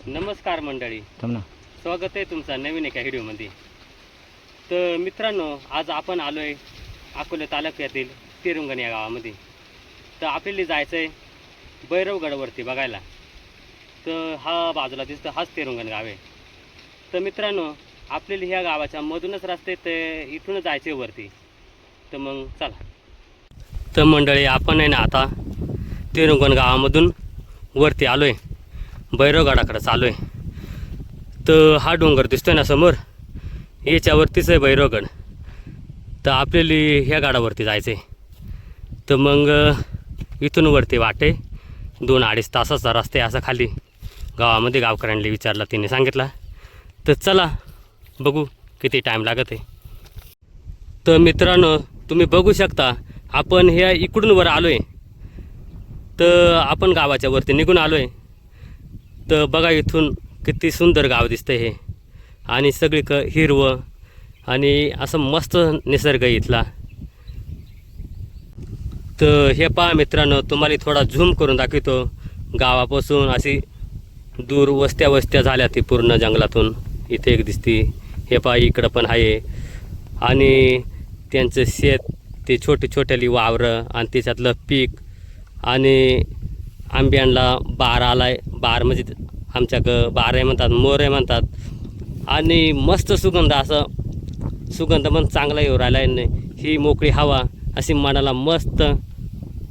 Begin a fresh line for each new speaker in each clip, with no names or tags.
नमस्कार मंडळी,
थांब ना.
स्वागत आहे तुमचं नवीन एका व्हिडिओमध्ये. तर मित्रांनो, आज आपण आलो आहे अकोले तालुक्यातील तिरुंगण या गावामध्ये. तर आपल्याला जायचं आहे भैरवगडावरती बघायला. तर हा बाजूला दिसतो हाच तिरुंगण गाव आहे. तर मित्रांनो, आपल्याला ह्या गावाच्या मधूनच रस्ते तर इथूनच जायचे वरती. तर मग चला. तर मंडळी, आपण आहे ना आता तिरुंगण गावामधून वरती आलो आहे, भैरवगडाकडे चालू आहे. तर हा डोंगर दिसतोय ना समोर, याच्यावरतीच आहे भैरवगड. तर आपल्याला ह्या गाडावरती जायचं आहे. तर मग इथून वरती वाटे 2-2.5 तासाचा रस्ता आहे. असा खाली गावामध्ये गावकऱ्यांना विचारला, तिने सांगितला. तर चला बघू किती टाईम लागत आहे. तर मित्रांनो, तुम्ही बघू शकता आपण ह्या इकडून वर आलो आहे. तर आपण गावाच्या वरती निघून आलो आहे. तर बघा इथून किती सुंदर गाव दिसतं हे, आणि सगळी हिरवं आणि असं मस्त निसर्ग इथला. तर हे पहा मित्रांनो, तुम्हाला थोडा झूम करून दाखवतो. गावापासून अशी दूर वस्त्या झाल्या ती पूर्ण जंगलातून इथे एक दिसती. हे पहा इकडं पण आहे, आणि त्यांचं शेत, ते छोटेली वावरं आणि त्याच्यातलं पीक, आणि आंब्यांना बार आलाय. बार म्हणजे आमच्याकडं बारे म्हणतात, मोरे म्हणतात. आणि मस्त सुगंध, असं सुगंध पण चांगला येऊ राहिला आहे. ही मोकळी हवा अशी मनाला मस्त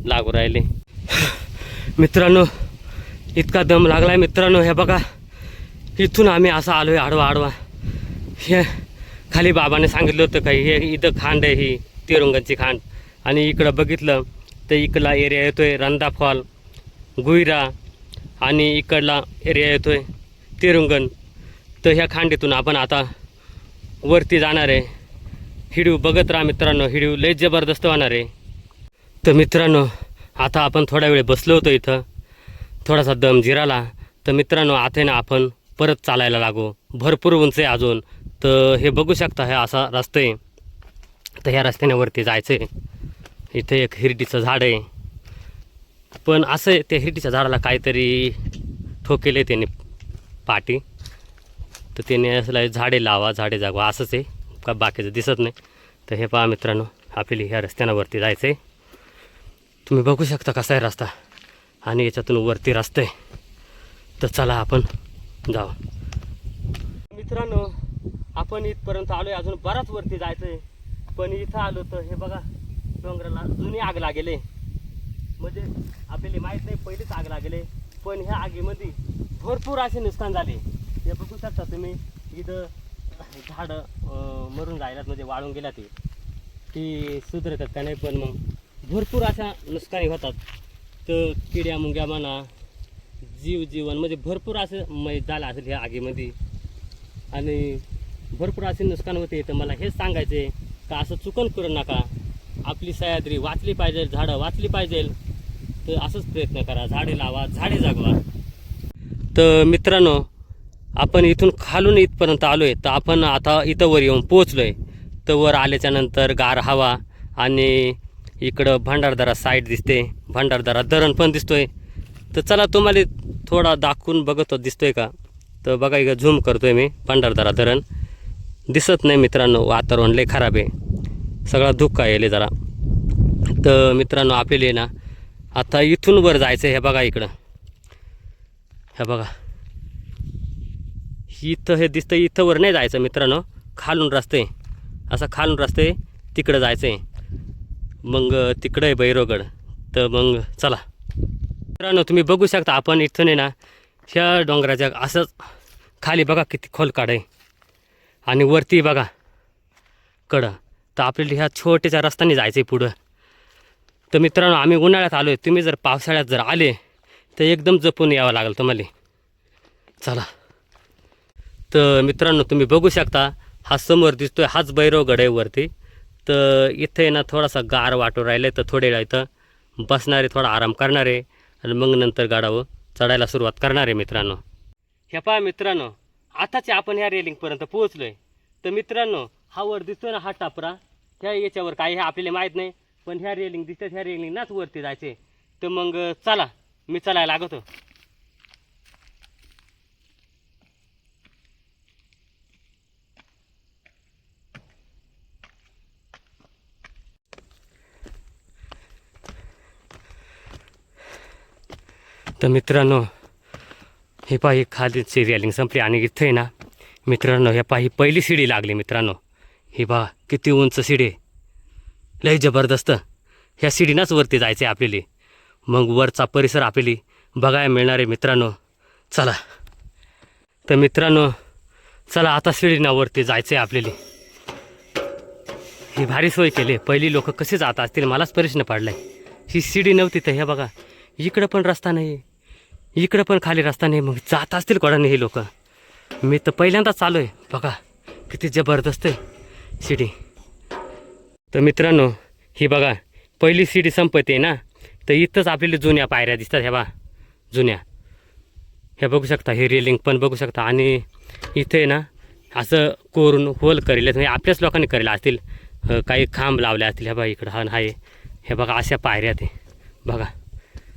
लागू राहिली. मित्रांनो, इतका दम लागला आहे मित्रांनो. हे बघा इथून आम्ही असं आलो आहे आडवा. हे खाली बाबाने सांगितलं होतं काही हे इथं खांड आहे, ही तिरुंगणची खांड. आणि इकडं बघितलं तर इकडला एरिया येतोय रंधा फॉल, गुईरा, आणि इकडला एरिया येतोय तिरुंगण. तर ह्या खांडीतून आपण आता वरती जाणार आहे. हिडिओ बघत राहा मित्रांनो, हिडिओ लय जबरदस्त होणार आहे. तर मित्रांनो, आता आपण थोडा वेळ बसलो होतो इथं, थोडासा दम जिराला. तर मित्रांनो, आता ना आपण परत चालायला लागू. भरपूर उंच आहे अजून. तर हे बघू शकता, हे असा रस्ता आहे. तर ह्या रस्त्याने वरती जायचं आहे. इथे एक हिरडीचं झाड आहे, पण असं आहे त्या हिरडीच्या झाडाला काहीतरी ठोकेले त्याने पाटी. तर त्याने असं झाडे लावा झाडे जागवा असंच आहे का, बाकीचं दिसत नाही. तर हे पहा मित्रांनो, आपल्याला ह्या रस्त्यावरती जायचं आहे. तुम्ही बघू शकता कसा आहे रस्ता, आणि याच्यातून वरती रस्ता आहे. तर चला आपण जाऊ. मित्रांनो, आपण इथपर्यंत आलो आहे, अजून बराच वरती जायचं आहे. पण इथं आलो तर हे बघा, डोंगराला जुनी आग लागेले. म्हणजे आपल्याला माहीत नाही पहिलीच आग लागेले, पण ह्या आगीमध्ये भरपूर असे नुकसान झाले. हे बघू शकता तुम्ही, इथं झाडं मरून जायलात, म्हणजे वाळून गेल्या. ती सुधरतात का नाही, पण मग भरपूर अशा नुकसानी होतात. तर किड्या मुंग्या म्हणा, जीवन म्हणजे भरपूर असं झालं असेल ह्या आगीमध्ये, आणि भरपूर असे नुकसान होते. तर मला हेच सांगायचं आहे का असं चुकून करू नका. आपली सह्याद्री वाचली पाहिजे, झाडं वाचली पाहिजे. तर असंच प्रयत्न करा, झाडे लावा, झाडे जगवा. तर मित्रांनो, आपण इथून खालून इथपर्यंत आलो आहे. तर आपण आता इथं वर येऊन पोचलो आहे. तर वर आल्याच्या नंतर गार हवा, आणि इकडं भंडारदरा साईड दिसते, भंडारदरा धरण पण दिसतोय. तर चला तुम्हाला थोडा दाखवून बघतो दिसतोय का. तर बघा इकडं झूम करतोय मी. भंडारदरा धरण दिसत नाही मित्रांनो, वातावरण लय खराब आहे, सगळा धुक्का येईल जरा. तर मित्रांनो, आपल्याला ना आता इथून वर जायचं. हे बघा इकडं, हे बघा इथं हे दिसतं. इथं वर नाही जायचं मित्रांनो, खालून रस्ते, असा खालून रस्ते तिकडं जायचं आहे. मग तिकडं आहे भैरवगड. तर मग चला मित्रांनो, तुम्ही बघू शकता आपण इथून आहे ना ह्या डोंगराच्या असंच खाली बघा किती खोल काढ आहे, आणि वरती बघा कडं. तर आपल्याला ह्या छोट्याच्या रस्त्याने जायचं आहे पुढं. तर मित्रांनो, आम्ही उन्हाळ्यात आलो आहे. तुम्ही जर पावसाळ्यात जर आले तर एकदम जपून यावं लागेल तुम्हाला. चला. तर मित्रांनो, तुम्ही बघू शकता हा समोर दिसतोय हाच भैरवगड आहे वरती. तर इथे ना थोडासा गार वाटू राहिले. तर थोडे वेळा इथं बसणारे, थोडा आराम करणारे, आणि मग नंतर गाडावर चढायला सुरुवात करणार आहे मित्रांनो. हे पहा मित्रांनो, आताच आपण ह्या रेलिंगपर्यंत पोहोचलो आहे. तर मित्रांनो, हा वर दिसतोय ना हा टापरा, ह्या याच्यावर काही हे आपल्याला माहीत नाही, पण ह्या रेलिंग दिसतात, ह्या रेलिंगनाच वरती जायचे. तर मग चला, मी चलायला लागतो. तर मित्रांनो हे पहा ही खालीची रेलिंग संपली आणि इथं आहे ना मित्रांनो हे पहा ही पहिली शिडी लागली मित्रांनो. ही पहा किती उंच शिडी आहे, लई जबरदस्त. ह्या शिडीनाच वरती जायचं आहे आपल्याला. मग वरचा परिसर आपल्याला बघायला मिळणार आहे मित्रांनो. चला तर मित्रांनो चला आता शिडीना वरती जायचं आहे आपल्याला. ही भारी सोय केली. पहिली लोक कसे जात असतील मलाच प्रश्न पडलाय. ही शिडी नव्हती तर हे बघा इकडं पण रस्ता नाही, इकडं पण खाली रस्ता नाही. मग जात असतील कोणाने हे लोक. मी तर पहिल्यांदाच चालू आहे. बघा किती जबरदस्त आहे शिडी. तर मित्रांनो ही बघा पहिली शिडी संपते ना तर इथंच आपल्याला जुन्या पायऱ्या दिसतात. ह्या बा जुन्या हे बघू शकता. हे रेलिंग पण बघू शकता. आणि इथे ना असं कोरून होल करेल म्हणजे आपल्याच लोकांनी करेल असतील. काही खांब लावले असतील. ह्या बघा इकडं हा आहे. हे बघा अशा पायऱ्या ते बघा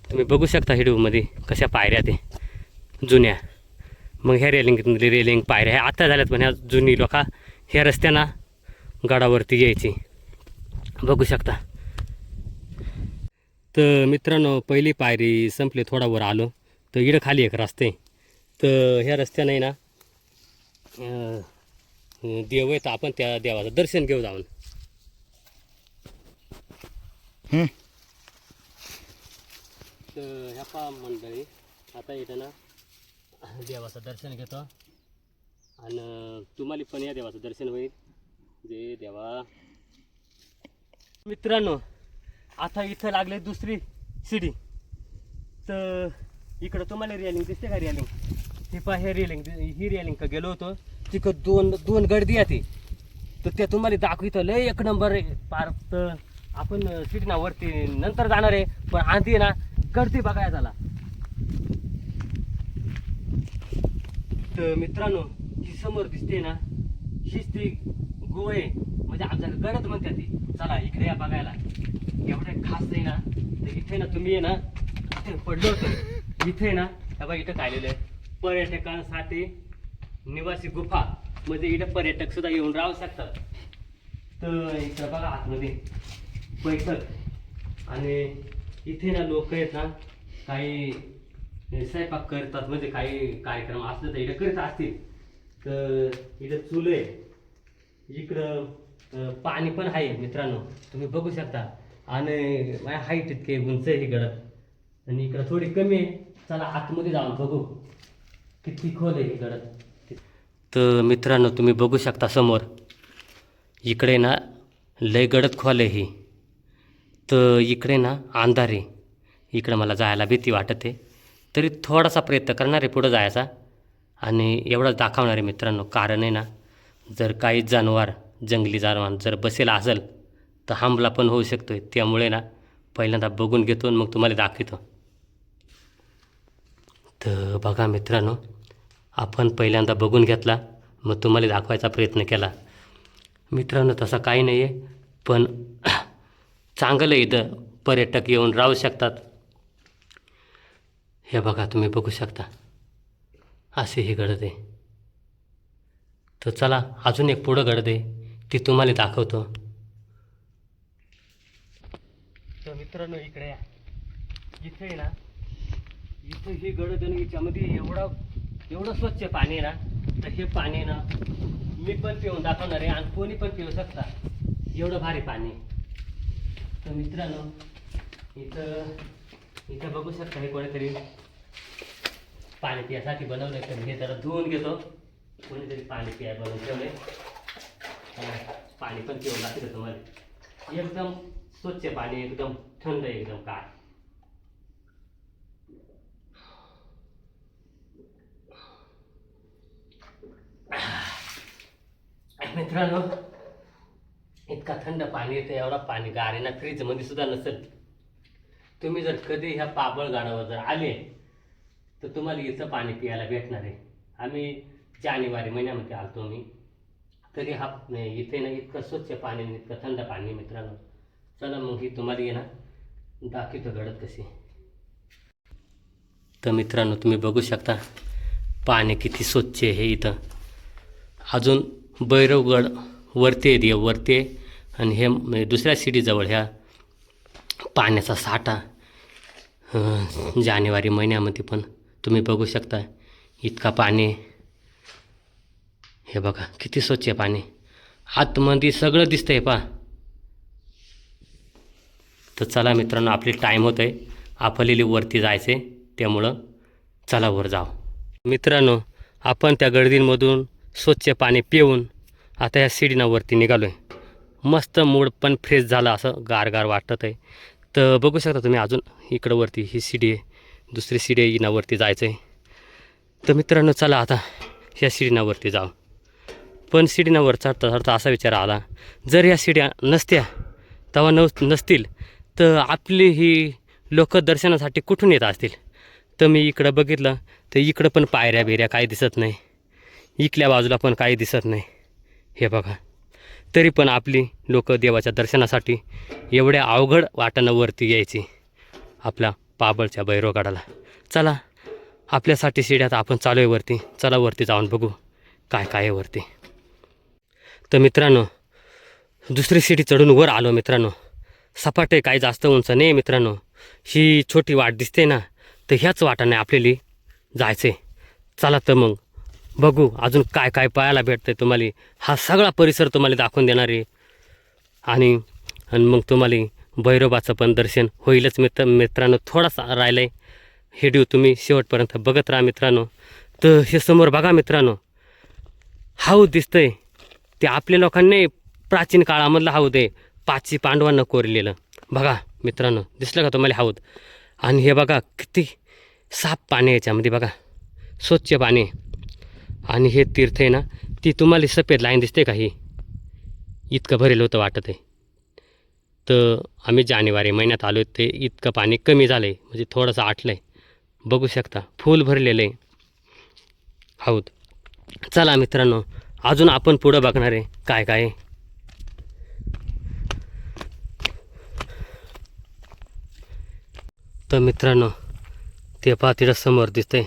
तुम्ही बघू शकता व्हिडिओमध्ये कशा पायऱ्या ते जुन्या. मग ह्या रेलिंग पायऱ्या ह्या आता झाल्यात पण ह्या जुनी लोक ह्या रस्त्यानं गडावरती यायची बघू शकता. तर मित्रांनो पहिली पायरी संपली. थोडा वर आलो तर इकडं खाली एक रस्ते. तर ह्या रस्त्याने ना देव आहे तर आपण त्या देवाचं दर्शन घेऊ जाऊन. तर ह्या पा मंडळी आता इथं ना देवाचं दर्शन घेतो आणि तुम्हाला पण या देवाचं दर्शन होईल. जे देवा मित्रांनो आता इथं लागले दुसरी शिडी. तर इकडं तुम्हाला रेलिंग दिसते का रेलिंग. ही पा हे रेलिंग ही रेलिंग का गेलो होतो तिकडं दोन गर्दी आहे. तर त्या तुम्हाला दाखवितं लय एक नंबर आहे पार. तर आपण शिडीनावरती नंतर जाणार आहे पण आधी ना गर्दी बघायला झाला. तर मित्रांनो ही समोर दिसते ना हीच ती गोवा आहे म्हणजे आमच्या गडद म्हणतात ती. चला इकडे या बघायला. एवढं खास नाही ना तर इथे ना तुम्ही ना पडलो होतो इथे ना बघा इथं काढलेलं आहे पर्यटकांसाठी निवासी गुफा. म्हणजे इथं पर्यटक सुद्धा येऊन राहू शकतात. तर इथं बघा आतमध्ये बैठक आणि इथे ना लोक आहेत ना काही स्वयंपाक करतात म्हणजे काही कार्यक्रम असले तर इथं करत असतील. तर इथं चूल आहे. इकडं पाणी पण आहे मित्रांनो तुम्ही बघू शकता. आणि माझ्या हाईट इतके उंच आहे ही गडद आणि इकडं थोडी कमी आहे. चला आतमध्ये जाऊन बघू किती खोल आहे ही गडद. तर मित्रांनो तुम्ही बघू शकता समोर इकडे ना लय गडद खोल आहे ही. तर इकडे ना अंधार आहे. इकडं मला जायला भीती वाटते तरी थोडासा प्रयत्न करणार आहे पुढं जायचा आणि एवढंच दाखवणार आहे मित्रांनो. कारण आहे ना जर काही जंगली जानवर जर बसेल असेल तर हमला पण होऊ शकतो. त्यामुळे ना पहिल्यांदा बघून घेतो आणि मग तुम्हाला दाखवतो. तर बघा मित्रांनो आपण पहिल्यांदा बघून घेतला मग तुम्हाला दाखवायचा प्रयत्न केला. मित्रांनो तसं काही नाही आहे पण चांगलं इथं पर्यटक येऊन राहू शकतात. हे बघा तुम्ही बघू शकता असे ही गडद आहे. तर चला अजून एक पुढं गडद आहे ती तुम्हाला दाखवतो. तर मित्रांनो इकडे या. इथे ना इथं ही गडद आणि याच्यामध्ये एवढं स्वच्छ पाणी आहे ना. तर हे पाणी ना मी पण पिऊन दाखवणार आहे आणि कोणी पण पिऊ शकता. एवढं भारी पाणी. तर मित्रांनो इथं बघू शकता हे कोणीतरी पाणी पिण्यासाठी बनवलं आहे. तर हे जरा धुवून घेतो. कोणीतरी पाणी पिया बनवून ठेवले. पाणी पण पिऊन दाखवतो तुम्हाला. एकदम स्वच्छ पाणी एकदम थंड एकदम काय. मित्रांनो इतका थंड पाणी येतं. एवढा पाणी गार आहे ना फ्रीजमध्ये सुद्धा नसेल. तुम्ही जर कधी ह्या पाबळगडावर जर आले तर तुम्हाला इथं पाणी पियाला भेटणार आहे. आम्ही जानेवारी महिन्यामध्ये आलतो मी तरी इथे ना इतकं स्वच्छ पाणी इतकं थंड पाणी मित्रांनो. चला मग ही तुम्हाला ये ना दाखवतो गडद कशी. तर मित्रांनो तुम्ही बघू शकता पाणी किती स्वच्छ आहे इथं. अजून भैरवगड वरती आहे देव वरती आहे आणि हे दुसऱ्या शिडीजवळ ह्या पाण्याचा साठा जानेवारी महिन्यामध्ये पण तुम्ही बघू शकता इतका पाणी. हे बघा किती स्वच्छ आहे पाणी. आतमध्ये सगळं दिसतंय पहा. तर चला मित्रांनो, आपली टाईम होत आहे, आपल्याला वरती जायचे, त्यामुळं चला वर जाऊ. मित्रांनो, आपण त्या गर्दींमधून स्वच्छ पाणी पिऊन आता या शिडीनावरती निघालो आहे. मस्त मूड पण फ्रेश झाला, असं गारगार वाटत आहे. तर बघू शकता तुम्ही, अजून इकडं वरती ही शिडी आहे, दुसरी शिडी आहे, इनावरती जायचं आहे. तर मित्रांनो चला आता ह्या शिडीनावरती जाऊ. पण शिडीनावर चढता चढता असा विचार आला, जर या शिड्या नसत्या तेव्हा नसतील तर आपली ही लोक दर्शनासाठी कुठून येत असतील. तर मी इकडं बघितलं तर इकडं पण पायऱ्या बिऱ्या काही दिसत नाही, इकल्या बाजूला पण काही दिसत नाही. हे बघा, तरी पण आपली लोक देवाच्या दर्शनासाठी एवढ्या अवघड वाटानं वरती यायची आपल्या पाबळच्या भैरवगडाला. चला, आपल्यासाठी शिड्यात आपण चालू आहे वरती. चला वरती जाऊन बघू काय काय आहे वरती. तर मित्रांनो, दुसरी शिडी चढून वर आलो. मित्रांनो, सपाट आहे, काही जास्त उंच नाही. मित्रांनो, ही छोटी वाट दिसते ना, तर ह्याच वाटाने आपल्याला जायचं आहे. चला तर मग बघू अजून काय काय पाहायला भेटतं आहे तुम्हाला. हा सगळा परिसर तुम्हाला दाखवून देणार आहे. आणि मग तुम्हाला भैरोबाचं पण दर्शन होईलच. मित्रांनो, थोडासा राहिलं आहे. व्हिडिओ तुम्ही शेवटपर्यंत बघत राहा मित्रांनो. तर हे समोर बघा मित्रांनो, हौद दिसतंय. ते आपल्या लोकांनी प्राचीन काळामधलं हौद आहे, 5 पांडवांना कोरलेलं. बघा मित्रांनो, दिसलं का तुम्हाला हौद? आणि हे बघा किती साफ पाणी याच्यामध्ये, बघा स्वच्छ पाणी. आणि हे तीर्थ आहे ना, ती तुम्हाला सफेद लाईन दिसते का, ही इतकं भरेलं होतं वाटत आहे. तर आम्ही जानेवारी महिन्यात आलो, ते इतकं पाणी कमी झालं आहे, म्हणजे थोडंसं आटलं आहे. बघू शकता फुल भरलेलं आहे हौद. चला मित्रांनो, अजून आपण पुढं बघणार आहे काय काय. तर मित्रांनो, ते पहा तिथं समोर दिसतंय,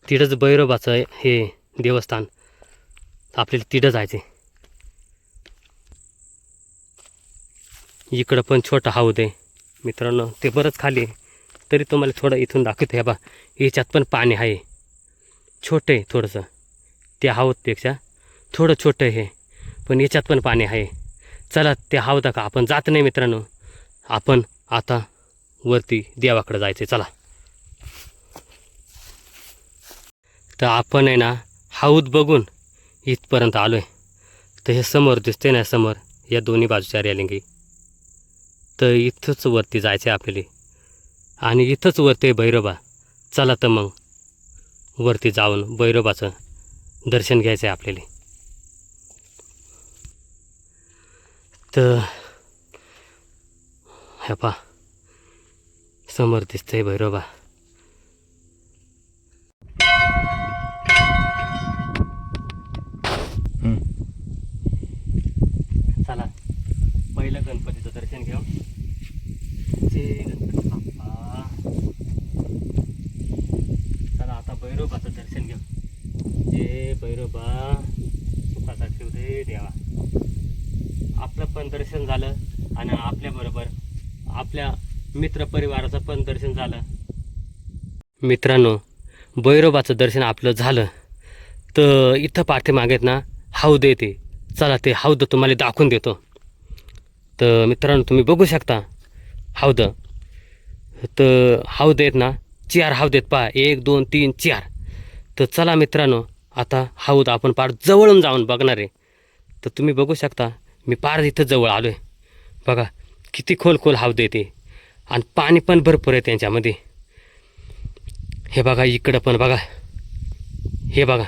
तिथंच भैरोबाचं हे देवस्थान. आपल्याला तिथं जायचं. इकडं पण छोटा हौद आहे मित्रांनो, ते बरंच खाली आहे. तरी तुम्हाला थोडं इथून दाखवतो. हे बा, याच्यात पण पाणी आहे, छोटं आहे थोडंसं, त्या हौदपेक्षा थोडं छोटं आहे, पण याच्यात पण पाणी आहे. चला, त्या हौदा का आपण जात नाही मित्रांनो, आपण आता वरती देवाकडे जायचं. चला, तर आपण आहे ना हौद बघून इथपर्यंत आलो आहे. तर हे समोर दिसते ना, समोर या दोन्ही बाजूच्या रेलिंगी, तर इथंच वरती जायचं आहे आपल्याला. आणि इथंच वरती भैरोबा. चला तर मग वरती जाऊन भैरोबाचं दर्शन घ्यायचं आहे आपल्याला. तर हे पहा, समोर दिसतंय भैरोबा. चला पहिलं गणपतीचं दर्शन घेऊ. जय गणपती बाप्पा. चला आता भैरोबाचं दर्शन घेऊ. जय भैरोबा, सुखाचा ठेव दे देवा. आपलं पण दर्शन झालं आणि आपल्याबरोबर आपल्या मित्रपरिवाराचं पण दर्शन झालं. मित्रांनो, भैरोबाचं दर्शन आपलं झालं. तर इथं पाठीमागेत ना हौद येते. चला ते हौद तुम्हाला दाखवून देतो. तर मित्रांनो, तुम्ही बघू शकता हौद. तर हौद आहेत ना, 4 हौद आहेत पहा, 1 2 3 4. तर चला मित्रांनो, आता हौद आपण पार जवळून जाऊन बघणार आहे. तर तुम्ही बघू शकता, मी पार इथं जवळ आलो आहे. बघा किती खोल हौद येते आणि पाणी पण भरपूर आहे त्यांच्यामध्ये. हे बघा इकडं पण बघा, हे बघा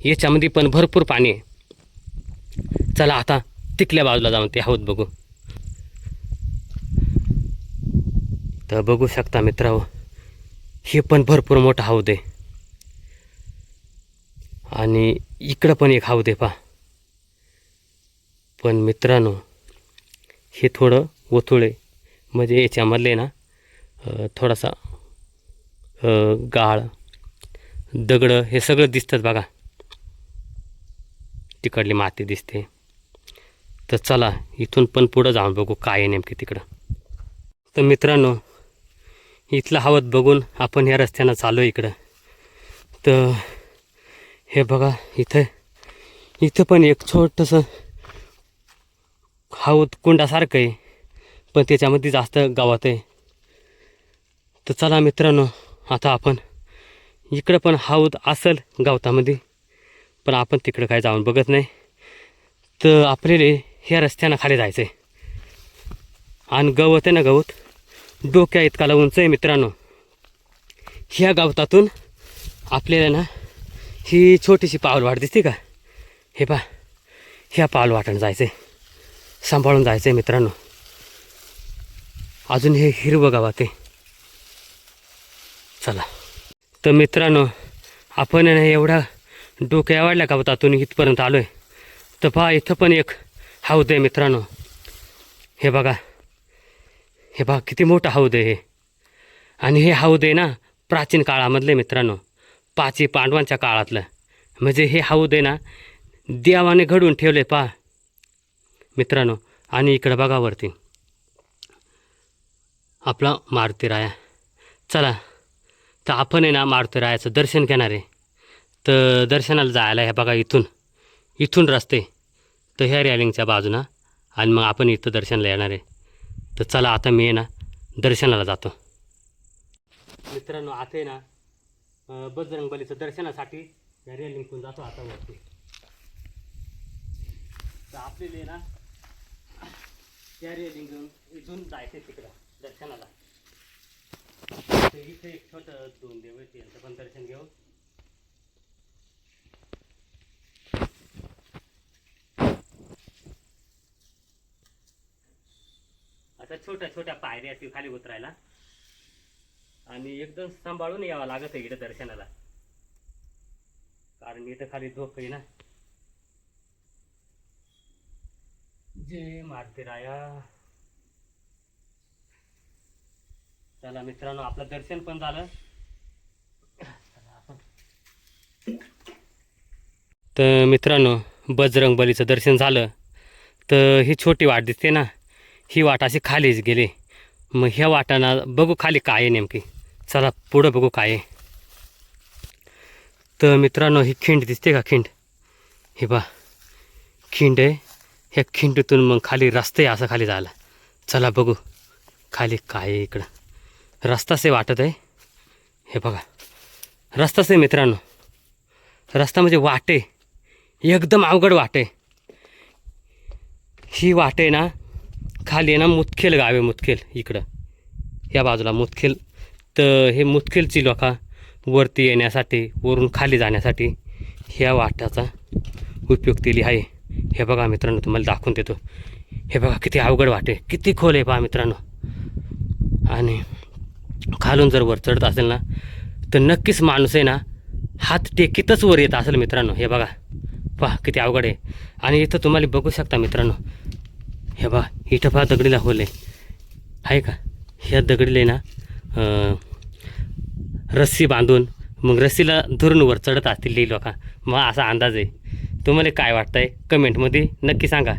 याच्यामध्ये पण भरपूर पाणी आहे. चला आता तिकल्या बाजूला जाऊन ते हौद बघू. तर बघू शकता मित्रांनो, हे पण भरपूर मोठा हौद आहे. आणि इकडं पण एक हौद आहे पहा. पण मित्रांनो, हे थोडं ओथूळ आहे, म्हणजे याच्यामधले ना थोडासा गाळ दगडं हे सगळं दिसतात बघा, तिकडली माती दिसते. तर चला इथून पण पुढं जाऊन बघू काय आहे नेमके तिकडं. तर मित्रांनो, इथलं हवत बघून आपण या रस्त्यानं चालू आहे इकडं. तर हे बघा इथं पण एक छोटंसं हौद कुंडासारखं आहे, पण त्याच्यामध्ये जास्त गावात आहे. तर चला मित्रांनो, आता आपण इकडं पण हौद असेल गावतामध्ये, पण आपण तिकडं काय जाऊन बघत नाही. तर आपल्याला ह्या रस्त्यानं खाली जायचं आहे. आणि गवत आहे ना, गवत डोक्या इतकाला उंच आहे मित्रांनो. ह्या गवतातून आपल्याला ना ही छोटीशी पाऊलवाट दिसते का, हे पहा, ह्या पाऊलवाटानं जायचं आहे. सांभाळून जायचं आहे मित्रांनो. अजून हे हिरवं गावात आहे. चला. तर मित्रांनो, आपण एवढा डोक्या वाढल्या गवतातून इथपर्यंत आलो आहे. तर पहा, इथं पण एक हौद आहे मित्रांनो. हे बघा किती मोठं हौद आहे हे. आणि हे हौद आहे ना प्राचीन काळामधले मित्रांनो, 5 पांडवांच्या काळातलं. म्हणजे हे हौद आहे ना देवाने घडवून ठेवले पहा मित्रांनो. आणि इकडं बघा वरती आपला मारुतीराया. चला, तर आपण आहे ना मारुतीरायाचं दर्शन घेणार आहे. तर दर्शनाला जायला हे बघा इथून रस्ते, तर ह्या रॅलिंगच्या बाजूनं, आणि मग आपण इथं दर्शनाला येणार आहे. तर चला, आता मी आहे ना दर्शनाला जातो मित्रांनो. आता आहे ना बजरंगबलीचं दर्शनासाठी या रॅलिंगतून जातो आता वरती. तर आपल्याला ना त्या रॅलिंगून इथून जायचं तिकडं दर्शनाला. तर इथे एक छोटं 2 देव आहेत, यांचं पण दर्शन घेऊ. आता छोट्या छोट्या पायऱ्या असतील खाली उतरायला, आणि एकदम सांभाळून यावं लागत आहे इकडे दर्शनाला, कारण इथं खाली धोक आहे ना. जय मारुतीराया. चला मित्रांनो, आपलं दर्शन पण झालं. तर मित्रांनो, बजरंगबलीचं दर्शन झालं. तर ही छोटी वाट दिसते ना, ही वाट अशी खालीच गेली. मग ह्या वाटानं बघू खाली काय आहे नेमकी. चला पुढं बघू काय आहे. तर मित्रांनो, ही खिंड दिसते का, खिंड, हे बा खिंड आहे. ह्या खिंडीतून मग खाली रस्ते असं खाली जायला. चला बघू खाली काय आहे. इकडं रस्ताच आहे वाटत आहे. हे बघा रस्ताच आहे मित्रांनो. रस्ता म्हणजे वाटे, एकदम अवघड वाटे. ही वाटे ना खाली आहे ना मुदखेल गाव आहे, मुदखेल इकडं या बाजूला मुदखेल. तर हे मुदखेलची लोका वरती येण्यासाठी, वरून खाली जाण्यासाठी ह्या वाट्याचा उपयोग केली आहे. हे बघा मित्रांनो, तुम्हाला दाखवून देतो. हे बघा किती अवघड वाटे, किती खोल आहे पहा मित्रांनो. आणि खालून जर वर चढत असेल ना, तर नक्कीच माणूस आहे ना हात टेकीतच वर येत असेल मित्रांनो. हे बघा पहा किती अवघड आहे. आणि इथं तुम्हाला बघू शकता मित्रांनो, हे बघा इथं पहा दगडीला होल आहे का. ह्या दगडीला ना रस्सी बांधून मग रस्सीला धरून वर चढत असतील लोक, मग असा अंदाज आहे. तुम्हाला काय वाटतंय कमेंटमध्ये नक्की सांगा.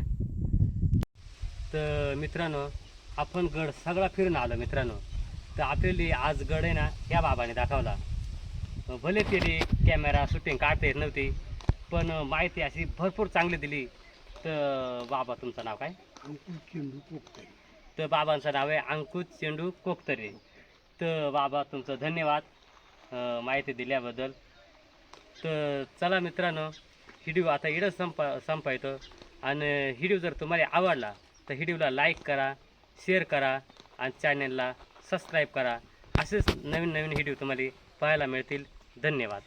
तर मित्रांनो, आपण गड सगळा फिरून आलो मित्रांनो. तर आपल्याला आज गड आहे ना ह्या बाबाने दाखवला. भले तरी कॅमेरा शूटिंग काढता येत नव्हती, पण माहिती अशी भरपूर चांगली दिली. तर बाबा, तुमचं नाव काय?
अंकुश चेंडू कोकते.
तर बाबांचं नाव आहे अंकुश चेंडू कोकतरे. तर बाबा, तुमचं धन्यवाद माहिती दिल्याबद्दल. तर चला मित्रांनो, व्हिडिओ आता इकडं संपायतो. आणि व्हिडिओ जर तुम्हाला आवडला तर व्हिडिओला लाईक करा, शेअर करा, आणि चॅनलला सबस्क्राईब करा. असेच नवीन नवीन व्हिडिओ तुम्हाला पाहायला मिळतील. धन्यवाद.